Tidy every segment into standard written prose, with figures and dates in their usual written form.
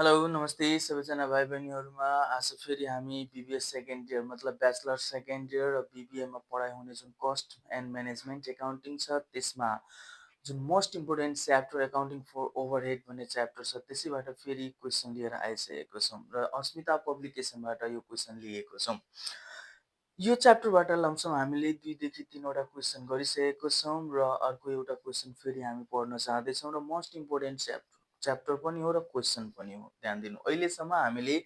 Hello नमस्ते सबैजना भाइ बहिनीहरूमा। आज फेरि हामी बिबिए सेकेन्ड इयर मतलब ब्याचलर सेकेन्ड इयर र बिबिएमा पढाइ हुने जुन कस्ट एन्ड म्यानेजमेन्ट एकाउन्टिङ छ त्यसमा जुन most important chapter accounting for overhead भन्ने च्याप्टर छ त्यसैबाट फेरि क्वेसन लिएर आइसकेको छौँ र अस्मिता पब्लिकेसनबाट यो क्वेसन लिएको छौँ। यो च्याप्टरबाट लमसम हामीले 2 देखि 3 वटा क्वेसन गरिसकेको छौँ र अर्को एउटा क्वेसन फेरि हामी पढ्न चाहँदैछौँ र मोस्ट इम्पोर्टेन्ट च्याप्टर पनि हो र क्वेसन पनि हो। ध्यान दिनु, अहिलेसम्म हामीले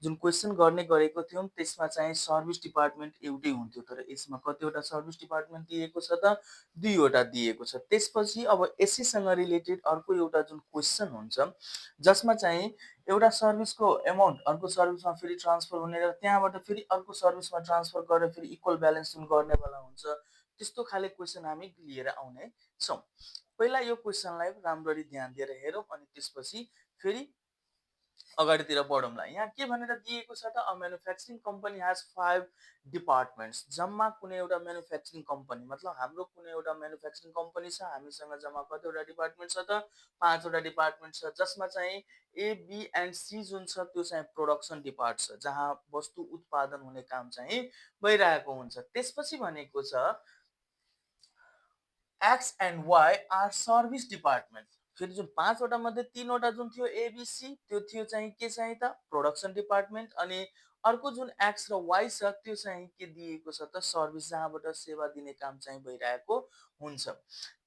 जुन क्वेसन गर्ने गरेको थियौँ त्यसमा चाहिँ सर्भिस डिपार्टमेन्ट एउटै हुन्थ्यो, तर यसमा कतिवटा सर्भिस डिपार्टमेन्ट दिएको छ त 2 वटा दिएको छ। त्यसपछि अब यसैसँग रिलेटेड अर्को एउटा जुन क्वेसन हुन्छ जसमा चाहिँ एउटा सर्भिसको एमाउन्ट अर्को सर्भिसमा फेरि ट्रान्सफर हुने र त्यहाँबाट फेरि अर्को सर्भिसमा ट्रान्सफर गरेर फेरि इक्वल ब्यालेन्स जुन गर्नेवाला हुन्छ त्यस्तो खाले क्वेसन हामी लिएर आउने छौँ। पहिला यो क्वेसनलाई राम्ररी ध्यान दिएर हेरौँ अनि त्यसपछि फेरि अगाडितिर बढौँला। यहाँ के भनेर दिएको छ त, a manufacturing company has 5 departments. जम्मा कुनै एउटा म्यानुफ्याक्चरिङ कम्पनी मतलब हाम्रो कुनै एउटा म्यानुफ्याक्चरिङ कम्पनी छ, हामीसँग जम्मा कतिवटा डिपार्टमेन्ट छ त 5 वटा डिपार्टमेन्ट छ, जसमा चाहिँ ए बी एन्ड सी जुन छ त्यो चाहिँ प्रोडक्सन डिपार्ट छ जहाँ वस्तु उत्पादन हुने काम चाहिँ भइरहेको हुन्छ। त्यसपछि भनेको छ X and Y are service department. फेरि जुन 5 वटा मध्ये 3 वटा जुन थियो एबिसी त्यो थियो चाहिँ के चाहिँ त प्रोडक्सन डिपार्टमेन्ट, अनि अर्को जुन एक्स र वाई छ त्यो चाहिँ के दिएको छ त सर्भिस जहाँबाट सेवा दिने काम चाहिँ भइरहेको हुन्छ।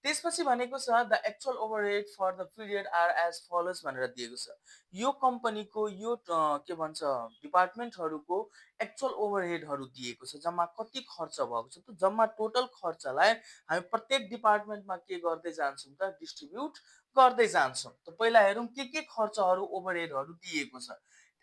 त्यसपछि भनेको छ the actual overhead for the period are as follows भनेर दिएको छ। यो कम्पनीको यो के भन्छ डिपार्टमेन्टहरूको एक्चुअल ओभरहेडहरू दिएको छ, जम्मा कति खर्च भएको छ त जम्मा टोटल खर्चलाई हामी प्रत्येक डिपार्टमेन्टमा के गर्दै जान्छौँ त डिस्ट्रिब्युट गर्दै जान्छौँ। त पहिला हेरौँ के खर्चहरू ओभरहेडहरू दिएको छ।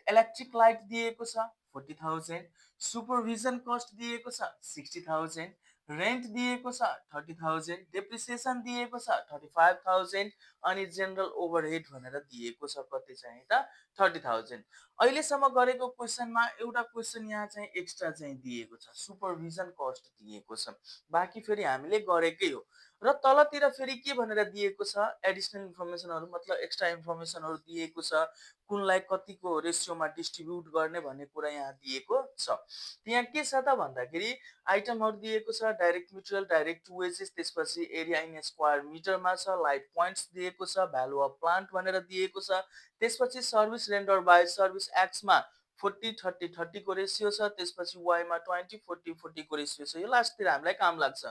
इलेक्ट्रिक लाइट दिएको छ 40,000, सुपरभिजन कस्ट दिएको छ 60,000, रेन्ट दिएको छ 30,000, डेप्रिसिएसन दिएको छ 35,000 अनि जेनरल ओभरहेड भनेर दिएको छ कति चाहिँ त 30,000। अहिलेसम्म गरेको क्वेसनमा एउटा क्वेसन यहाँ चाहिँ एक्स्ट्रा चाहिँ दिएको छ, सुपरभिजन कस्ट दिएको छ, बाँकी फेरि हामीले गरेकै हो। र तलतिर फेरि के भनेर दिएको छ एडिसनल इन्फर्मेसनहरू मतलब एक्स्ट्रा इन्फर्मेसनहरू दिएको छ, कुनलाई कतिको रेसियोमा डिस्ट्रिब्युट गर्ने भन्ने कुरा यहाँ दिएको छ। यहाँ के छ त भन्दाखेरि आइटमहरू दिएको छ डाइरेक्ट मटेरियल, डाइरेक्ट वेजेस, त्यसपछि एरिया इन स्क्वायर मिटरमा छ, लाइट पोइन्ट्स दिएको छ, भ्यालु अफ प्लान्ट भनेर दिएको छ, त्यसपछि सर्भिस रेन्डर बाई सर्भिस एक्समा 40-30-30 को रेसियो छ, त्यसपछि वाईमा 20-40-40 को रेसियो छ। यो लास्टतिर हामीलाई काम लाग्छ।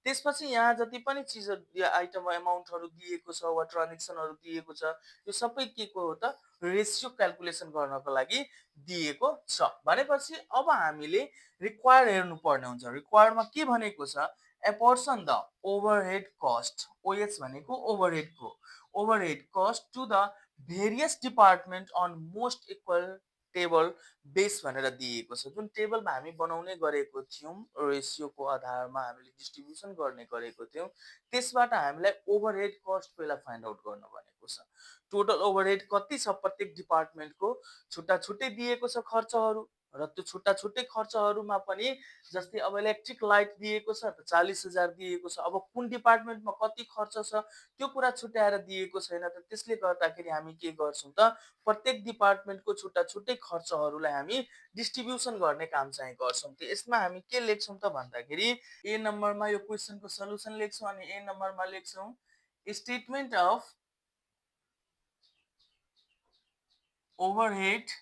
त्यसपछि यहाँ जति पनि चिजहरू आइटम एमाउन्टहरू दिएको छ वा ट्रान्जेक्सनहरू दिएको छ यो सबै के को हो त रेसियो क्याल्कुलेसन गर्नको लागि दिएको छ। भनेपछि अब हामीले रिक्वायर्ड हेर्नु पर्ने हुन्छ। रिक्वायर्डमा के भनेको छ apportion the overhead cost, OH भनेको ओभरहेडको overhead cost to the various department on most equitable base भनेर दिएको छ। जुन टेबलमा हामी बनाउने गरेको थियौँ रेसियोको आधारमा हामीले डिस्ट्रिब्युसन गर्ने गरेको थियौँ त्यसबाट हामीलाई ओभरहेड कस्ट पहिला फाइन्ड आउट गर्न भनेको छ। टोटल ओभरहेड कति छ प्रत्येक डिपार्टमेन्टको छुट्टा छुट्टै दिएको छ खर्चहरू, र त्यो छुट्टा छुट्टै खर्चहरूमा पनि जस्तै अब इलेक्ट्रिक लाइट दिएको छ त 40,000 दिएको छ। अब कुन डिपार्टमेन्टमा कति खर्च छ त्यो कुरा छुट्याएर दिएको छैन, त त्यसले गर्दाखेरि हामी के गर्छौँ त प्रत्येक डिपार्टमेन्टको छुट्टा छुट्टै खर्चहरूलाई हामी डिस्ट्रिब्युसन गर्ने काम चाहिँ गर्छौँ। त यसमा हामी के लेख्छौँ त भन्दाखेरि ए नम्बरमा यो क्वेसनको सल्युसन लेख्छौँ अनि ए नम्बरमा लेख्छौँ स्टेटमेन्ट अफ ओभरहेड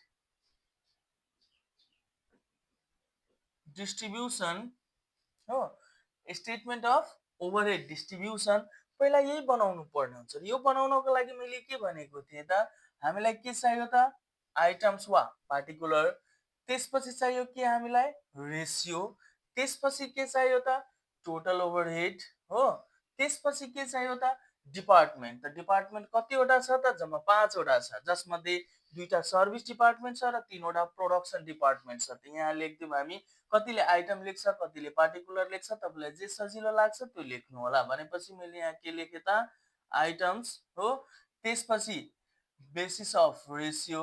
डिस्ट्रिब्युसन हो, स्टेटमेन्ट अफ ओभरहेड डिस्ट्रिब्युसन पहिला यही बनाउनु पर्ने हुन्छ। यो बनाउनको लागि मैले के भनेको थिएँ त हामीलाई के चाहियो त आइटम्स वा पार्टिकुलर, त्यसपछि चाहियो के हामीलाई रेसियो, त्यसपछि के चाहियो त टोटल ओभरहेड हो, त्यसपछि के चाहियो त डिपार्टमेन्ट। त डिपार्टमेन्ट कतिवटा छ त जम्मा 5 वटा छ, जसमध्ये 2टा सर्भिस डिपार्टमेन्ट छ र 3 वटा प्रोडक्सन डिपार्टमेन्ट छ। त यहाँ लेख्दियौँ हामी कतिले आइटम लेख्छ कतिले पार्टिकुलर लेख्छ, तपाईँलाई जे सजिलो लाग्छ त्यो लेख्नु होला। भनेपछि मैले यहाँ के लेखेँ त आइटम्स हो, त्यसपछि basis of ratio,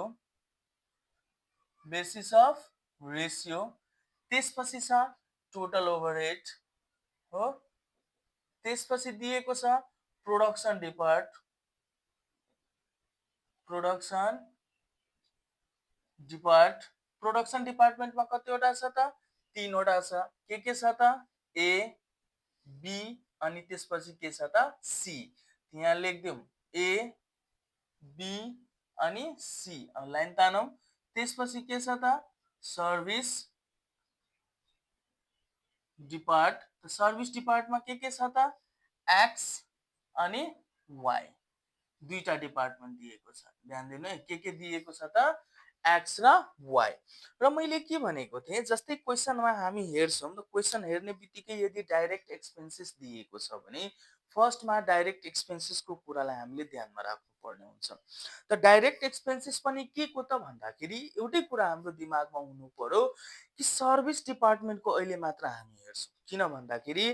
basis of ratio, त्यसपछि छ टोटल ओभरहेड हो, त्यसपछि दिएको छ प्रोडक्सन डिपार्ट, प्रोडक्सन प्रोडक्सन डिपार्टमेन्टमा कतिवटा छ त 3 वटा छ के छ त ए बी अनि त्यसपछि के छ त सी यहाँ लेखिदिउँ ए बी अनि सी अब लाइन तानौं त्यसपछि के छ त सर्भिस डिपार्टमा के छ त एक्स अनि वाई दुईटा डिपार्टमेन्ट दिएको छ ध्यान दिनु है के दिएको छ त एक्स र वाई र मैले के भनेको थिएँ जस्तै क्वेसनमा हामी हेर्छौं त क्वेसन हेर्ने बित्तिकै यदि डाइरेक्ट एक्सपेन्सेस दिएको छ भने फर्स्टमा डाइरेक्ट एक्सपेन्सेसको कुरालाई हामीले ध्यानमा राख्नु पर्ने हुन्छ त डाइरेक्ट एक्सपेन्सेस पनि के को त भन्दाखेरि एउटै कुरा हाम्रो दिमागमा हुनु पर्यो कि सर्भिस डिपार्टमेन्टको अहिले मात्र हामी हेर्छौं किन भन्दाखेरि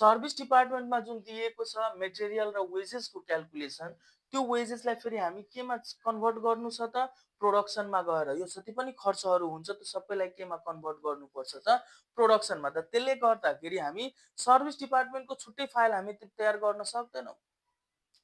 सर्भिस डिपार्टमेन्टमा जुन दिएको छ मेटेरियल र वेजेसको क्याल्कुलेसन त्यो वेजेसलाई फेरि हामी केमा कन्भर्ट गर्नु छ त प्रोडक्सनमा गएर यो जति पनि खर्चहरू हुन्छ त्यो सबैलाई केमा कन्भर्ट गर्नुपर्छ त प्रोडक्सनमा त त्यसले गर्दाखेरि हामी सर्भिस डिपार्टमेन्टको छुट्टै फाइल हामी तयार गर्न सक्दैनौँ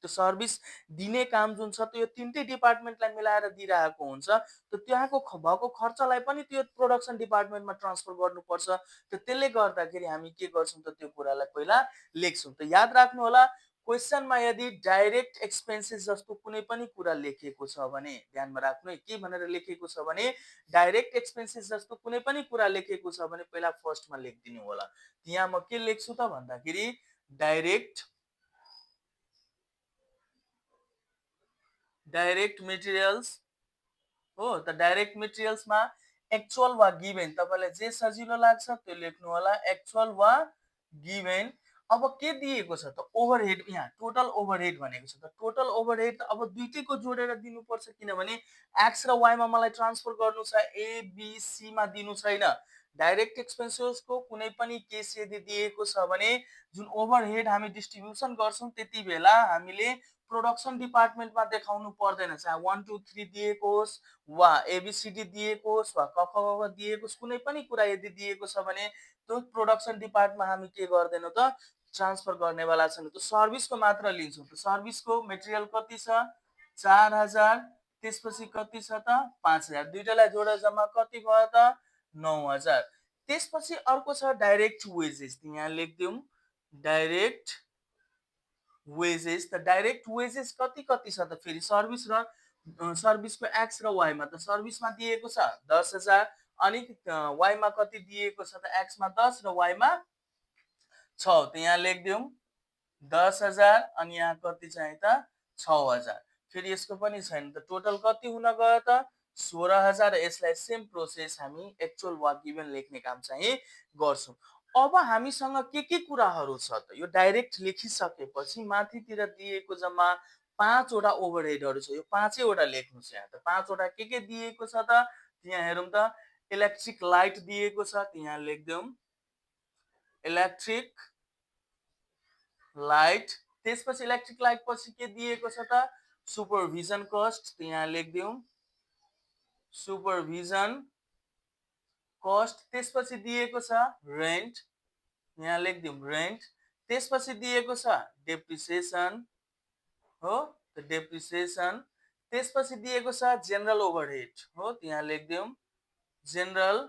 त्यो सर्भिस दिने काम जुन छ त्यो तीनटै डिपार्टमेन्टलाई मिलाएर दिइरहेको हुन्छ त त्यहाँको भएको खर्चलाई पनि त्यो प्रोडक्सन डिपार्टमेन्टमा ट्रान्सफर गर्नुपर्छ त त्यसले गर्दाखेरि हामी के गर्छौं त त्यो कुरालाई पहिला लेख्छौं त याद राख्नु होला क्वेसनमा यदि डाइरेक्ट एक्सपेन्सेस जस्तो कुनै पनि कुरा लेखिएको छ भने ध्यानमा राख्नु है के भनेर लेखिएको छ भने डाइरेक्ट एक्सपेन्सेस जस्तो कुनै पनि कुरा लेखिएको छ भने पहिला फर्स्टमा लेखिदिनु होला यहाँ म के लेख्छु त भन्दाखेरि डाइरेक्ट मेटेरियल्स हो त डाइरेक्ट मेटेरियल्समा एक्चुअल वा गिभेन तपाईलाई जे सजिलो लाग्छ त्यो लेख्नु होला एक्चुअल वा गिभेन अब के दिएको छ त ओभरहेड यहाँ टोटल ओभरहेड भनेको छ त टोटल ओभरहेड अब दुईटैको जोडेर दिनुपर्छ किनभने एक्स र वाई मा मलाई ट्रान्सफर गर्नु छ ए बी सी मा दिनु छैन डाइरेक्ट एक्सपेन्सेसको कुनै पनि केस यदि दिएको छ भने जुन ओभरहेड हामी डिस्ट्रिब्युसन गर्छौं त्यति बेला हामीले प्रोडक्सन डिपार्टमेन्टमा देखाउनु पर्दैन चाहे 1 2 3 दिएको होस् वा एबीसीडी दिएको होस् वा क ख ग दिएको होस् कुनै पनि कुरा यदि दिएको छ भने त्यो प्रोडक्सन डिपार्टमा हामी के गर्दैनौं त ट्रान्सफर गर्नेवाला छैन त्यो सर्भिसको मात्र लिन्छौं त सर्भिसको मेटेरियल कति छ 4000 त्यसपछि कति छ त 5000 दुईटालाई जोडेर जम्मा कति भयो त 9000 त्यसपछि अर्को छ डाइरेक्ट वेजेस यहाँ लेख्दिउँ डाइरेक्ट वेजेस त डाइरेक्ट वेजेस कति छ त फेरि सर्भिस र सर्भिसको एक्स र वाई मा त सर्भिसमा दिएको छ 10000 अनि वाई मा कति दिएको छ त एक्स मा 10 र वाई मा 6 त यहाँ लेख्दिउँ 10000 अनि यहाँ कति चाहिँ त 6000 फेरि यसको पनि छैन त टोटल कति हुन गयो त 16000 यसलाई सेम प्रोसेस हामी एक्चुअल वा गिभन लेख्ने काम चाहिँ गर्छौं अब हामीसँग के कुराहरू छ त यो डाइरेक्ट लेखिसकेपछि माथितिर दिएको जम्मा 5 वटा ओभरहेडहरू छ यो पाँचै वटा लेख्नु छ यहाँ त 5 वटा के दिएको छ त यहाँ हेरौं त इलेक्ट्रिक लाइट दिएको छ यहाँ लेख्दिउँ इलेक्ट्रिक लाइट त्यसपछि इलेक्ट्रिक लाइट पछि के दिएको छ त सुपरभिजन कस्ट यहाँ लेख्दिउँ सुपरभिजन कस्ट त्यसपछि दिएको छ रेन्ट यहाँ लेख्दिउँ रेन्ट त्यसपछि दिएको छ डेप्रिसिएसन हो त डेप्रिसिएसन त्यसपछि दिएको छ जनरल ओभरहेड हो यहाँ लेख्दिउँ जनरल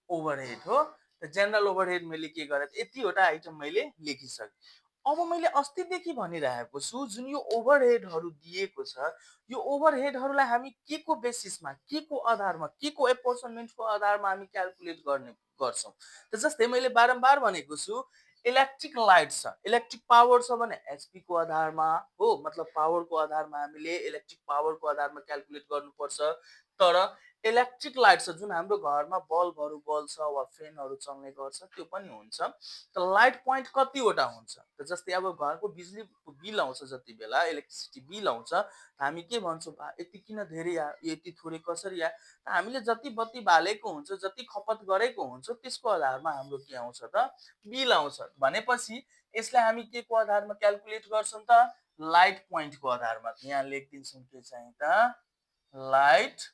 ओभरहेड हो त जनरल ओभरहेड मैले के गरे यतिवटा आइटम मैले लेखिसके अब मैले अस्तिदेखि भनिरहेको छु जुन यो ओभरहेडहरू दिएको छ यो ओभरहेडहरूलाई हामी के को बेसिसमा के को आधारमा के को एपोर्सनमेन्टको आधारमा हामी क्याल्कुलेट गर्छौं त जस्तै मैले बारम्बार भनेको छु इलेक्ट्रिक लाइट छ इलेक्ट्रिक पावर छ भने एचपी को आधारमा हो मतलब पावरको आधारमा हामीले इलेक्ट्रिक पावरको आधारमा क्याल्कुलेट गर्नुपर्छ तर इलेक्ट्रिक लाइट छ जुन हाम्रो घरमा बल्बहरू बल्छ वा फ्यानहरू चल्ने गर्छ त्यो पनि हुन्छ त लाइट पोइन्ट कतिवटा हुन्छ त जस्तै अब घरको बिजुली बिल आउँछ जति बेला इलेक्ट्रिसिटी बिल आउँछ हामी के भन्छौँ यति किन धेरै यति थोरै कसरी हामीले जति बत्ती बालेको हुन्छ जति खपत गरेको हुन्छ त्यसको आधारमा हाम्रो के आउँछ त बिल आउँछ भनेपछि यसलाई हामी के को आधारमा क्याल्कुलेट गर्छौं त लाइट पोइन्टको आधारमा यहाँ लेखिदिन्छौं के चाहिँ त लाइट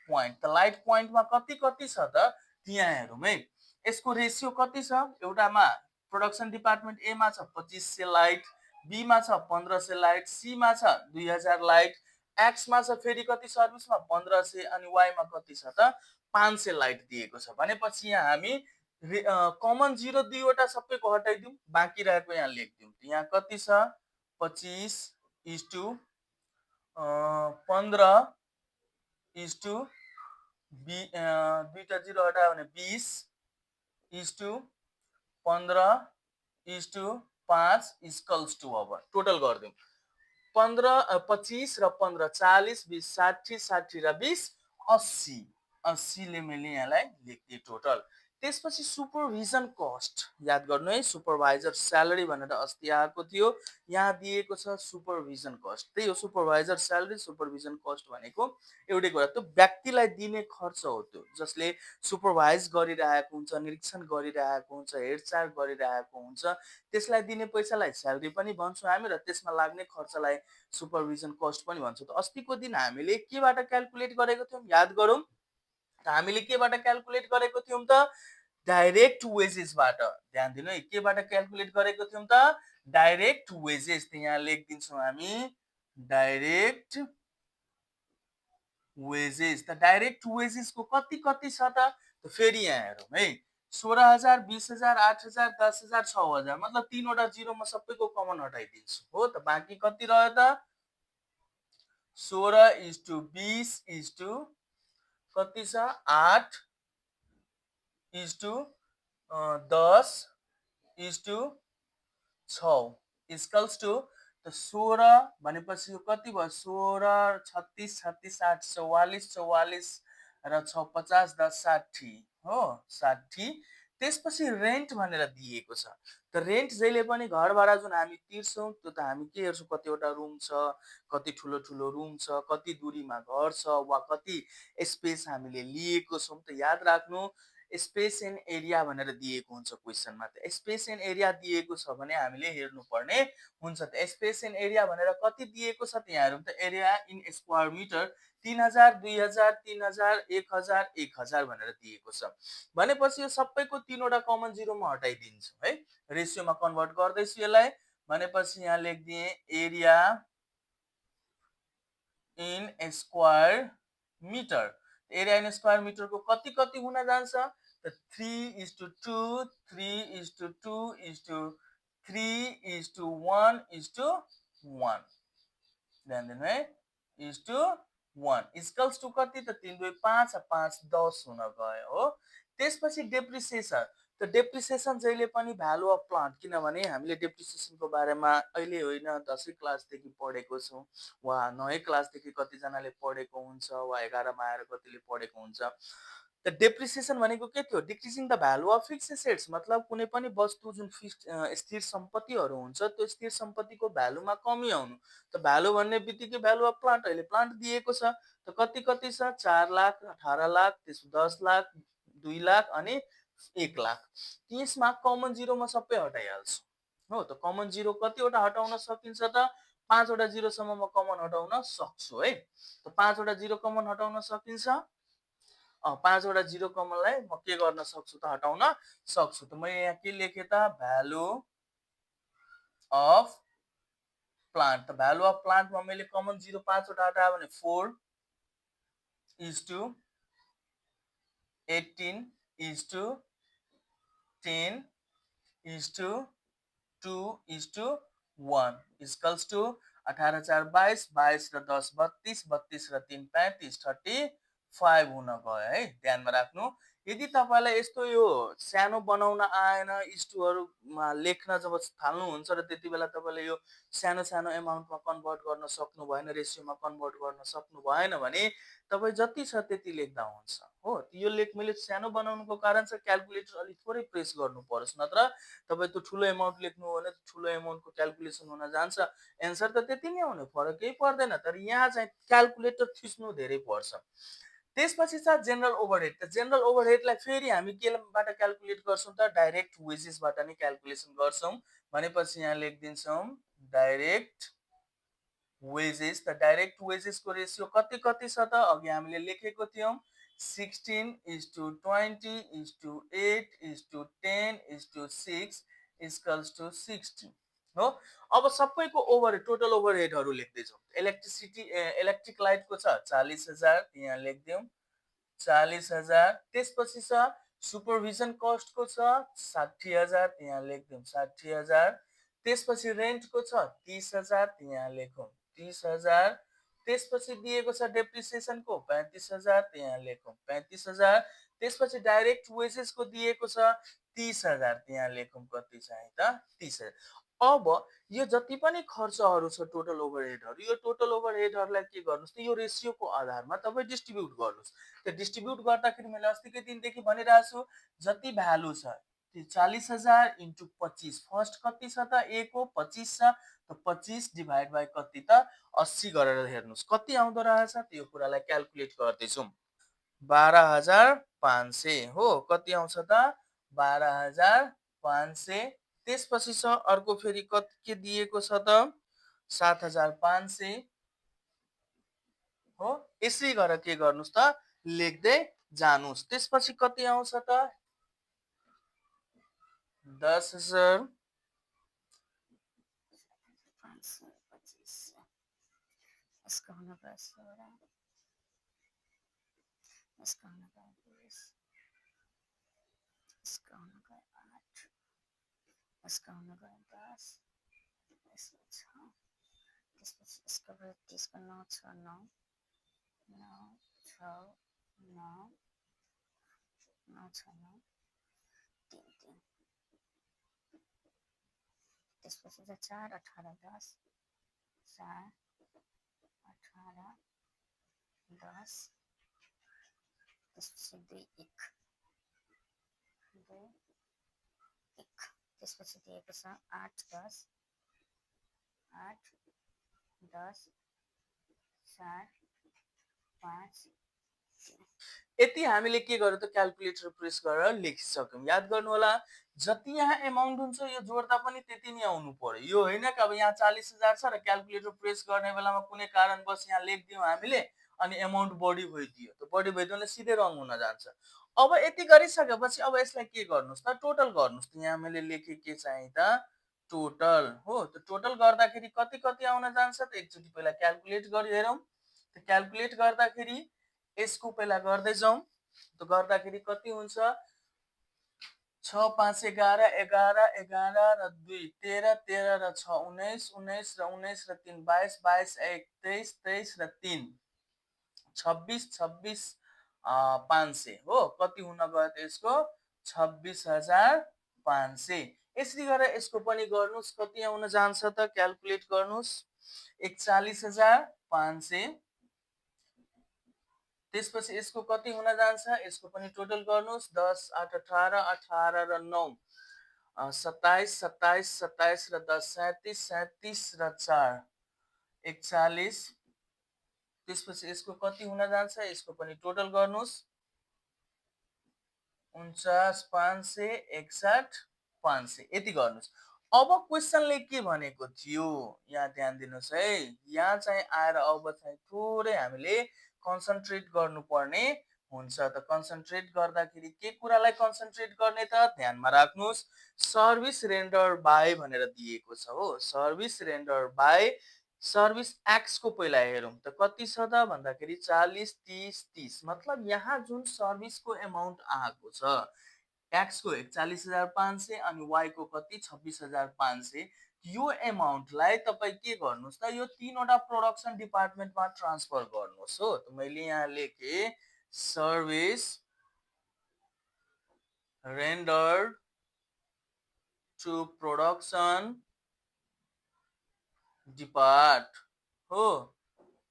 पोइन्ट त लाइट पोइन्टमा कति छ त यहाँ हेरौँ है यसको रेसियो कति छ एउटामा प्रोडक्सन डिपार्टमेन्ट ए मा छ 2500 लाइट बी मा छ 1500 लाइट सी मा छ 2000 लाइट एक्समा छ फेरि कति सर्भिसमा 1500 अनि वाइमा कति छ त 500 लाइट दिएको छ भनेपछि यहाँ हामी कमन जिरो दुईवटा सबैको हटाइदिउँ बाँकी रहेको यहाँ लेखिदिउँ यहाँ कति छ 25:15 दुईटा जिरो हटायो भने 20:15:5 इक्वल्स टु अब टोटल गरिदिउँ 25 र 15 40 20 60 60 र 20 80 80ले मैले यहाँलाई लेखिदिएँ टोटल त्यसपछि सुपरभिजन कस्ट याद गर्नु है सुपरभाइजर स्यालेरी भनेर अस्ति आएको थियो यहाँ दिएको छ सुपरभिजन कस्ट त्यही हो सुपरभाइजर स्यालेरी सुपरभिजन कस्ट भनेको एउटै कुरा त्यो व्यक्तिलाई दिने खर्च हो त्यो जसले सुपरभाइज गरिरहेको हुन्छ निरीक्षण गरिरहेको हुन्छ हेरचाह गरिरहेको हुन्छ त्यसलाई दिने पैसालाई स्यालेरी पनि भन्छौँ हामी र त्यसमा लाग्ने खर्चलाई सुपरभिजन कस्ट पनि भन्छौँ त अस्तिको दिन हामीले केबाट क्याल्कुलेट गरेको थियौँ याद गरौँ त हामीले केबाट क्याल्कुलेट गरेको थियौँ त डाइरेक्ट वेजेसबाट ध्यान दिनु है केबाट क्याल्कुलेट गरेको थियौँ त डाइरेक्ट वेजेस त यहाँ लेखिदिन्छौँ हामी डाइरेक्ट वेजेस त डाइरेक्ट वेजेसको कति कति छ त फेरि यहाँ हेरौँ है 16,000 20,000 8,000 10,000 6,000 मतलब तीनवटा जिरो म सबैको कमन हटाइदिन्छु हो त बाँकी कति रह्यो त 16:20 कति छ 8:10:6 इक्वल्स टु त 16 भनेपछि यो कति भयो 16 36 36 8 44 44 र 6 50 10 60 हो 60 त्यसपछि रेन्ट भनेर दिएको छ त रेन्ट जहिले पनि घर भाडा जुन हामी तिर्छौँ त्यो त हामी के हेर्छौँ कतिवटा रुम छ कति ठुलो ठुलो रुम छ कति दूरीमा घर छ वा कति स्पेस हामीले लिएको छौँ त याद राख्नु स्पेस एन्ड एरिया भनेर दिएको हुन्छ क्वेसनमा त स्पेस एन्ड एरिया दिएको छ भने हामीले हेर्नुपर्ने हुन्छ त स्पेस एन्ड एरिया भनेर कति दिएको छ त यहाँ हेरौँ त एरिया इन स्क्वायर मिटर 3,000 2,000 3,000 1,000 1,000 भनेर दिएको छ भनेपछि यो सबैको तीनवटा कमन जिरोमा हटाइदिन्छु है रेसियोमा कन्भर्ट गर्दैछु यसलाई भनेपछि यहाँ लेखिदिएँ area in square metre area in square मिटरको कति कति हुन जान्छ त 3:2 3:2 3:1:1 ध्यान दिनु है 1 इक्वल्स टु कति त 3 2 5 5 10 हुन गयो हो त्यसपछि डेप्रिसिएसन त डेप्रिसिएसन जहिले पनि भ्यालु अफ प्लान्ट किनभने हामीले डेप्रिसिएसनको बारेमा अहिले होइन 10वीं क्लासदेखि पढेको छौँ वा 9वीं क्लासदेखि कतिजनाले पढेको हुन्छ वा 11मा आएर कतिले पढेको हुन्छ त डेप्रिसिएसन भनेको के थियो decreasing the value of fix assets मतलब कुनै पनि वस्तु जुन स्थिर सम्पत्तिहरू हुन्छ त्यो स्थिर सम्पत्तिको भ्यालुमा कमी आउनु त भ्यालु भन्ने बित्तिकै भ्यालु अफ प्लान्ट अहिले प्लान्ट दिएको छ त कति कति छ 4 लाख 18 लाख त्यसो 10 लाख 2 लाख अनि 1 लाख त्यसमा कमन जिरोमा सबै हटाइहाल्छु हो त कमन जिरो कतिवटा हटाउन सकिन्छ त 5वटा जिरोसम्म म कमन हटाउन सक्छु है त 5वटा जिरो कमन हटाउन सकिन्छ 5वटा जिरो कमनलाई म के गर्न सक्छु त हटाउन सक्छु त मैले यहाँ के लेखेँ त भ्यालु अफ प्लान्ट त भ्यालु अफ प्लान्टमा मैले कमन जिरो 5वटा हटायो भने 4:18:10:2:1 इक्वल्स टु 18 4 22 22 र 10 32 32 र 3 35 35 हुन गयो है ध्यानमा राख्नु यदि तपाईँलाई यस्तो यो सानो बनाउन आएन इस्टुहरूमा लेख्न जब थाल्नुहुन्छ र त्यति बेला तपाईँले यो सानो सानो एमाउन्टमा कन्भर्ट गर्न सक्नु भएन रेसियोमा कन्भर्ट गर्न सक्नु भएन भने तपाईँ जति छ त्यति लेख्दा हुन्छ हो यो लेख मैले सानो बनाउनुको कारण चाहिँ क्याल्कुलेटर अलिक थोरै प्रेस गर्नु परोस् नत्र तपाईँ त्यो ठुलो एमाउन्ट लेख्नु हो भने ठुलो एमाउन्टको क्याल्कुलेसन हुन जान्छ एन्सर त त्यति नै हुने फरक केही पर्दैन तर यहाँ चाहिँ क्याल्कुलेटर थिच्नु धेरै पर्छ त्यसपछि छ जेनरल ओभरहेड त जेनरल ओभरहेडलाई फेरि हामी केबाट क्याल्कुलेट गर्छौँ त डाइरेक्ट वेजेसबाट नै क्याल्कुलेसन गर्छौँ भनेपछि यहाँ लेखिदिन्छौँ डाइरेक्ट वेजेस त डाइरेक्ट वेजेसको रेसियो कति कति छ त अघि हामीले लेखेको थियौँ 16:20:8:10:6 इक्वल्स टु 60 हो। अब सबैको टोटल ओभरहेडहरू लेख्दै जाउँ। इलेक्ट्रिक लाइटको छ 40,000 यहाँ लेखिदिउँ 40,000। त्यसपछि छ सुपरभिजन कस्टको छ 60,000 यहाँ लेखिदिउँ 60,000। त्यसपछि रेन्टको छ 30,000 यहाँ लेखौँ 30,000। त्यसपछि दिएको छ डेप्रिसिएसनको 35,000 यहाँ लेखौँ 35,000। त्यसपछि डाइरेक्ट वेजेसको दिएको छ 30,000 यहाँ लेखौँ कति चाहिँ त 30,000। अब यो जति पनि खर्चहरू छ टोटल ओभरहेडहरू, यो टोटल ओभरहेडहरूलाई के गर्नुहोस् त यो रेसियोको आधारमा तपाईँ डिस्ट्रिब्युट गर्नुहोस्। त्यो डिस्ट्रिब्युट गर्दाखेरि मैले अस्तिकै दिनदेखि भनिरहेको छु जति भ्यालु छ त्यो 40,000 इन्टु 25 फर्स्ट कति छ त ए को 25 छ त 25 डिभाइड बाई कति त 80 गरेर हेर्नुहोस् कति आउँदो रहेछ त्यो कुरालाई क्यालकुलेट गर्दैछौँ। 12,500 हो कति आउँछ त 12,500। त्यसपछि छ अर्को फेरि कति के दिएको छ त 7,500 हो। यसरी गरेर के गर्नुहोस् त लेख्दै जानुहोस्। त्यसपछि कति आउँछ त 10,000 इसका होना का 16, इसका होना का 20, इसका होना का 8, इसका होना का 10, इसका 6, इसका 32 का 9 6 9 9 6 9 9 6 9 3 3 त्यसपछि चाहिँ 4 18 10 4 18 10 त्यसपछि 2 1 2 1 त्यसपछि दिएको छ 8 10 8 10 4 5 यति हामीले के गर्यो त क्यालकुलेटर प्रेस गरेर लेखिसक्यौँ। याद गर्नु होला जति यहाँ एमाउन्ट हुन्छ यो जोड्दा पनि त्यति नै आउनु पर्यो। यो होइन कि अब यहाँ 40,000 छ र क्यालकुलेटर प्रेस गर्ने बेलामा कुनै कारणवश यहाँ लेखिदियौँ हामीले अनि एमाउन्ट बढी भइदियो त बढी भइदियो भने सिधै रङ हुन जान्छ। अब यति गरिसकेपछि अब यसलाई के गर्नुहोस् त टोटल गर्नुहोस् त यहाँ मैले लेखेँ के चाहिँ त टोटल हो। त टोटल गर्दाखेरि कति कति आउन जान्छ त एकचोटि पहिला क्यालकुलेट गरी हेरौँ। त क्यालकुलेट गर्दाखेरि यसको पहिला गर्दै जाउँ त गर्दाखेरि कति हुन्छ 6 5 11 11 11 र 2 13 13 र 6 19 19 र 19 र 3 22 22 1 23 23 र 3 26 26 500 हो कति हुन गयो त यसको 26,500। यसरी गरेर यसको पनि गर्नुहोस् कति आउन जान्छ त क्यालकुलेट गर्नुहोस् 41,500। त्यसपछि यसको कति हुन जान्छ यसको पनि टोटल गर्नुहोस् 10 8 18 18 र 9 27 27 27 र 10 37 37 र 4 41। त्यसपछि यसको कति हुन जान्छ यसको पनि टोटल गर्नुहोस् 49,500 61,500 यति गर्नुहोस्। अब क्वेसनले के भनेको थियो यहाँ ध्यान दिनुहोस् है। यहाँ चाहिँ आएर अब चाहिँ थोरै हामीले कन्सन्ट्रेट गर्नुपर्ने हुन्छ। त कन्सन्ट्रेट गर्दाखेरि के कुरालाई कन्सन्ट्रेट गर्ने त ध्यानमा राख्नुहोस् सर्भिस रेन्डर बाई भनेर दिएको छ हो। Service render by service x को पहिला हेरौँ त कति छ त भन्दाखेरि 40 30 30 मतलब यहाँ जुन सर्भिसको एमाउन्ट आएको छ एक्स को 41,500 अनि वाई को कति 26,500 यो एमाउन्टलाई तपाईँ के गर्नुहोस् त यो तीनवटा प्रोडक्सन डिपार्टमेन्टमा ट्रान्सफर गर्नुहोस् हो। त मैले यहाँ लेखेँ service rendered to production depart हो।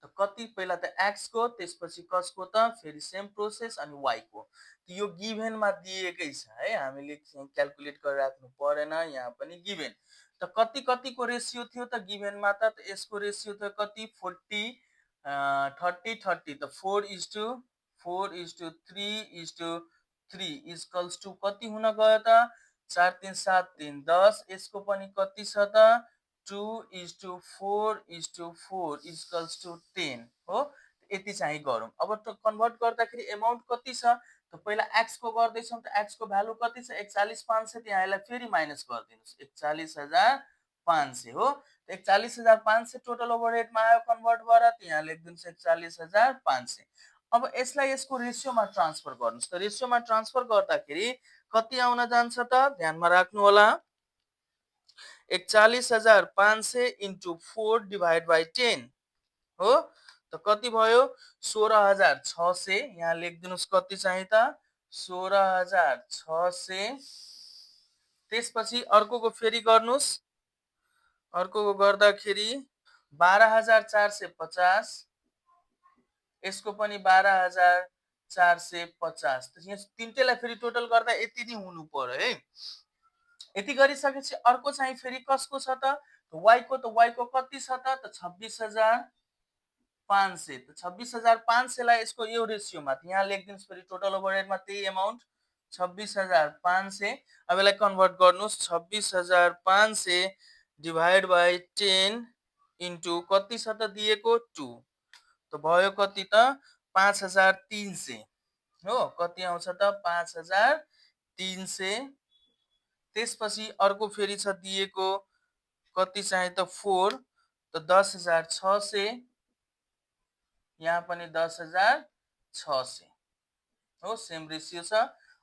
त कति पहिला त एक्स को त्यसपछि कसको त फेरि सेम प्रोसेस अनि वाई को यो गिभेनमा दिएकै छ है हामीले क्यालकुलेट गरेर राख्नु परेन यहाँ पनि गिभेन। त कति कतिको रेसियो थियो त गिभेनमा त यसको रेसियो थियो कति 40 30 30 त 4:3:3 इक्वल्स टु कति हुन गयो त 4 3 7 3 10 यसको पनि कति छ त 2:4:4 इक्वल्स टु 10 हो। यति चाहिँ गरौँ। अब कन्भर्ट गर्दाखेरि एमाउन्ट कति छ त पहिला एक्स को गर्दैछौँ त एक्स को भ्यालु कति छ 41,500 यहाँ यसलाई फेरि माइनस गरिदिनुहोस् 41,500 41,500 हो। 41,500 टोटल ओभरहेडमा आयो कन्भर्ट भएर, यहाँ लेखिदिनुहोस् 41,500। अब यसलाई यसको रेसियोमा ट्रान्सफर गर्नुहोस्। त रेसियोमा ट्रान्सफर गर्दाखेरि कति आउन जान्छ त, ध्यानमा राख्नु होला। 41,500 इन्टु 4 डिभाइड बाई 10 हो। त कति भयो, 16,600। यहाँ लेखिदिनुहोस् कति चाहिँ त, 16,600। त्यसपछि अर्कोको फेरि गर्नुहोस्, अर्कोको गर्दाखेरि 12,450, यसको पनि 12,450। यहाँ तिनटैलाई फेरि टोटल गर्दा यति नै हुनु पर्यो है। यति गरिसकेपछि अर्को चाहिँ फेरि कसको छ त, वाइको। त वाइको कति छ त, 26,500। त 26,500 लाई यसको यो रेसियोमा यहाँ लेखिदिनुहोस् फेरि टोटल ओभरहेडमा त्यही अमाउन्ट 26,500। अब यसलाई कन्भर्ट गर्नुहोस्, 26,500 डिभाइड बाई 10 इन्टु कति छ त दिएको 2। त भयो कति त 5,300 हो। कति आउँछ त 5,300। त्यसपछि अर्को फेरि छ दिएको कति चाहिँ त 4। त 10,600, यहाँ पनि 10,600 हो। सेम रेसियो छ।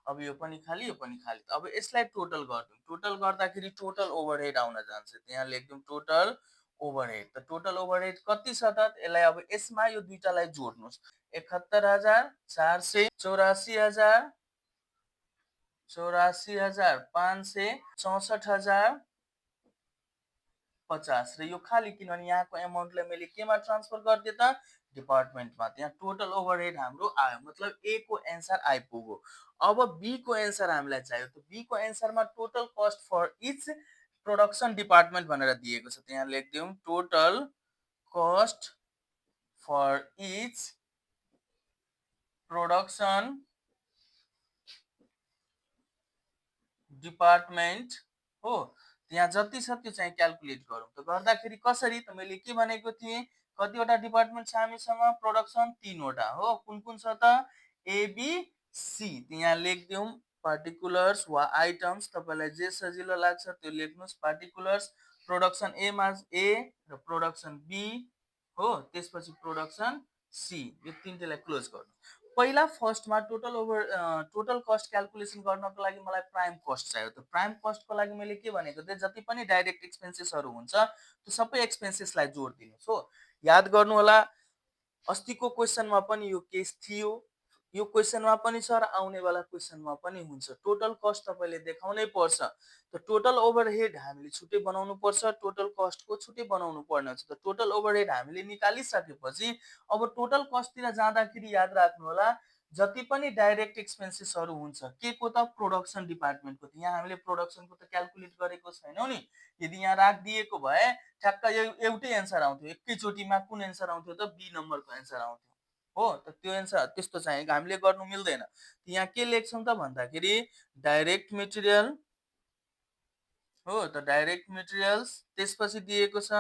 अब यो पनि खाली, यो पनि खाली। अब यसलाई टोटल गर्दिउँ। टोटल गर्दाखेरि टोटल ओभरहेड आउन जान्छ। यहाँ लेखिदिउँ टोटल ओभरहेड। त टोटल ओभरहेड कति छ त, यसलाई अब यसमा यो दुईटालाई जोड्नुहोस्। 71,400, 84,000, 84,500, 64,050 र यो खाली, किनभने यहाँको एमाउन्टलाई मैले केमा ट्रान्सफर गरिदिएँ त, डिपार्टमेन्टमा। त्यहाँ टोटल ओभरहेड हाम्रो आयो, मतलब ए को एन्सर आइपुग्यो। अब बी को एन्सर हामीलाई चाहियो। त बी को एन्सरमा total cost for each production department भनेर दिएको छ। त्यहाँ लेखिदिउँ total cost for each production department हो। यहाँ जति छ त्यो चाहिँ क्याल्कुलेट गरौँ। त गर्दाखेरि कसरी त, मैले के भनेको थिएँ, कतिवटा डिपार्टमेन्ट छ हामीसँग, प्रोडक्सन 3वटा हो। कुन कुन छ त, एबीसी। यहाँ लेखिदिउँ पार्टिकुलर्स वा आइटम्स, तपाईँलाई जे सजिलो लाग्छ त्यो लेख्नुहोस्। पार्टिकुलर्स प्रोडक्सन ए मा ए र प्रोडक्सन बी हो। त्यसपछि प्रोडक्सन सी। यो तिनटैलाई क्लोज गर्नु। पहिला फर्स्टमा टोटल कस्ट क्याल्कुलेसन गर्नको लागि मलाई प्राइम कस्ट चाहियो। त प्राइम कस्टको लागि मैले के भनेको थिएँ, जति पनि डाइरेक्ट एक्सपेन्सेसहरू हुन्छ त्यो सबै एक्सपेन्सेसलाई जोडिदिनुहोस् हो। याद गर्नु होला, अस्तिको क्वेसनमा पनि यो केस थियो, यो क्वेसनमा पनि छ र आउनेवाला क्वेसनमा पनि हुन्छ। टोटल कस्ट तपाईँले देखाउनै पर्छ। त टोटल ओभरहेड हामीले छुट्टै बनाउनु पर्छ, टोटल कस्टको छुट्टै बनाउनु पर्ने हुन्छ। त टोटल ओभरहेड हामीले निकालिसकेपछि अब टोटल कस्टतिर जाँदाखेरि याद राख्नु होला, जति पनि डाइरेक्ट एक्सपेन्सेसहरू हुन्छ के को त, प्रोडक्सन डिपार्टमेन्टको। यहाँ हामीले प्रोडक्सनको त क्याल्कुलेट गरेको छैनौँ नि। यदि यहाँ राखिदिएको भए ठ्याक्क एउटै एन्सर आउँथ्यो। एकैचोटिमा कुन एन्सर आउँथ्यो त, बी नम्बरको एन्सर आउँथ्यो हो। त त्यो एन्सर त्यस्तो चाहिँ हामीले गर्नु मिल्दैन। यहाँ के लेख्छौँ त भन्दाखेरि डाइरेक्ट मेटेरियल हो। त डाइरेक्ट मेटेरियल्स, त्यसपछि दिएको छ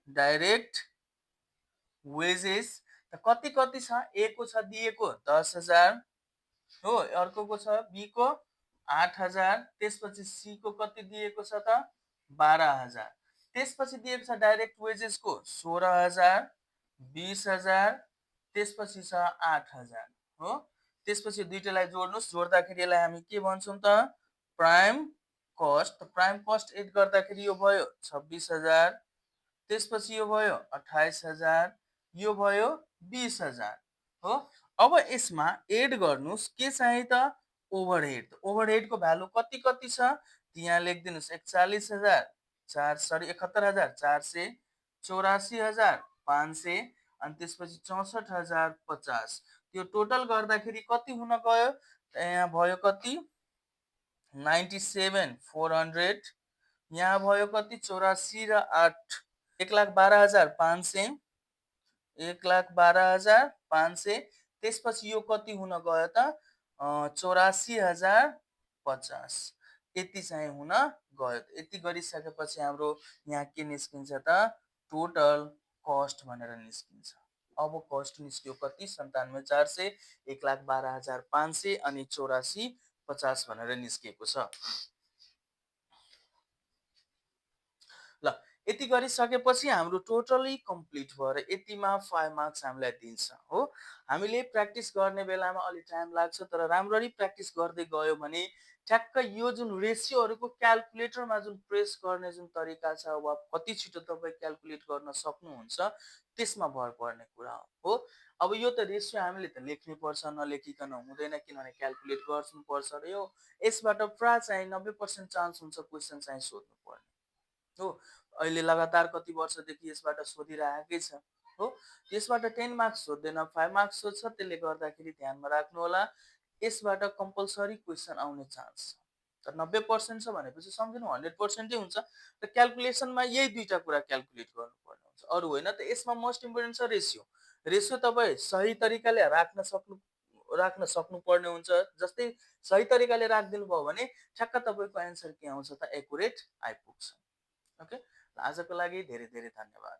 डाइरेक्ट वेजेस। त कति कति छ, ए को छ दिएको 10,000 हो, अर्कोको छ बी को 8,000, त्यसपछि सी को कति दिएको छ त 12,000। त्यसपछि दिएको छ डाइरेक्ट वेजेसको 16,000, 20,000, त्यसपछि छ 8,000 हो। त्यसपछि दुईटैलाई जोड्नुहोस्। जोड्दाखेरि यसलाई हामी के भन्छौँ त, prime cost. Prime cost add गर्दाखेरि यो भयो 26,000, त्यसपछि यो भयो 28,000, यो भयो 20,000 हो। अब यसमा एड गर्नुहोस् के चाहिँ त, ओभरहेड। ओभरहेडको भ्यालु कति कति छ, यहाँ लेखिदिनुहोस् 71,400, 84,500 अनि त्यसपछि 64,050। त्यो टोटल गर्दाखेरि कति हुन गयो, यहाँ भयो कति 97,400, यहाँ भयो कति 84 र 8 1,12,500, 1,12,500। त्यसपछि यो कति हुन गयो त 84,050। यति चाहिँ हुन गयो। यति गरिसकेपछि हाम्रो यहाँ के निस्किन्छ त, टोटल कस्ट भनेर निस्किन्छ। अब कस्ट निस्क्यो कति 97,400, 1,12,500 अनि 84,50 भनेर निस्किएको छ। ल यति गरिसकेपछि हाम्रो टोटली कम्प्लिट भएर यतिमा 5 मार्क्स हामीलाई दिन्छ हो। हामीले प्र्याक्टिस गर्ने बेलामा अलि टाइम लाग्छ, तर राम्ररी प्र्याक्टिस गर्दै गयो भने ठ्याक्क यो जुन रेसियोहरूको क्याल्कुलेटरमा जुन प्रेस गर्ने जुन तरिका छ वा कति छिटो तपाईँ क्याल्कुलेट गर्न सक्नुहुन्छ, त्यसमा भर पर्ने कुरा हो। अब यो त रेसियो हामीले त लेख्नै पर्छ, नलेखिकन हुँदैन, किनभने क्याल्कुलेट गर्नुपर्छ र यो यसबाट प्राय चाहिँ 90% चान्स हुन्छ क्वेसन चाहिँ सोध्नु पर्ने हो। अहिले लगातार कति वर्षदेखि यसबाट सोधिरहेकै छ हो। यसबाट 10 मार्क्स सोध्दैन, 5 मार्क्स सोध्छ, त्यसले गर्दाखेरि ध्यानमा राख्नु होला, यसबाट कम्पलसरी क्वेसन आउने चान्स छ। तर 90% छ भनेपछि सम्झिनु 100% हुन्छ र क्याल्कुलेसनमा यही दुईटा कुरा क्याल्कुलेट गर्नुपर्ने हुन्छ, अरू होइन। त यसमा मोस्ट इम्पोर्टेन्ट छ रेसियो। रेसियो तपाईँ सही तरिकाले राख्न सक्नुपर्ने हुन्छ। जस्तै सही तरिकाले राखिदिनु भयो भने ठ्याक्क तपाईँको एन्सर के आउँछ त एकुरेट आइपुग्छ। ओके, आजको लागि धेरै धेरै धन्यवाद।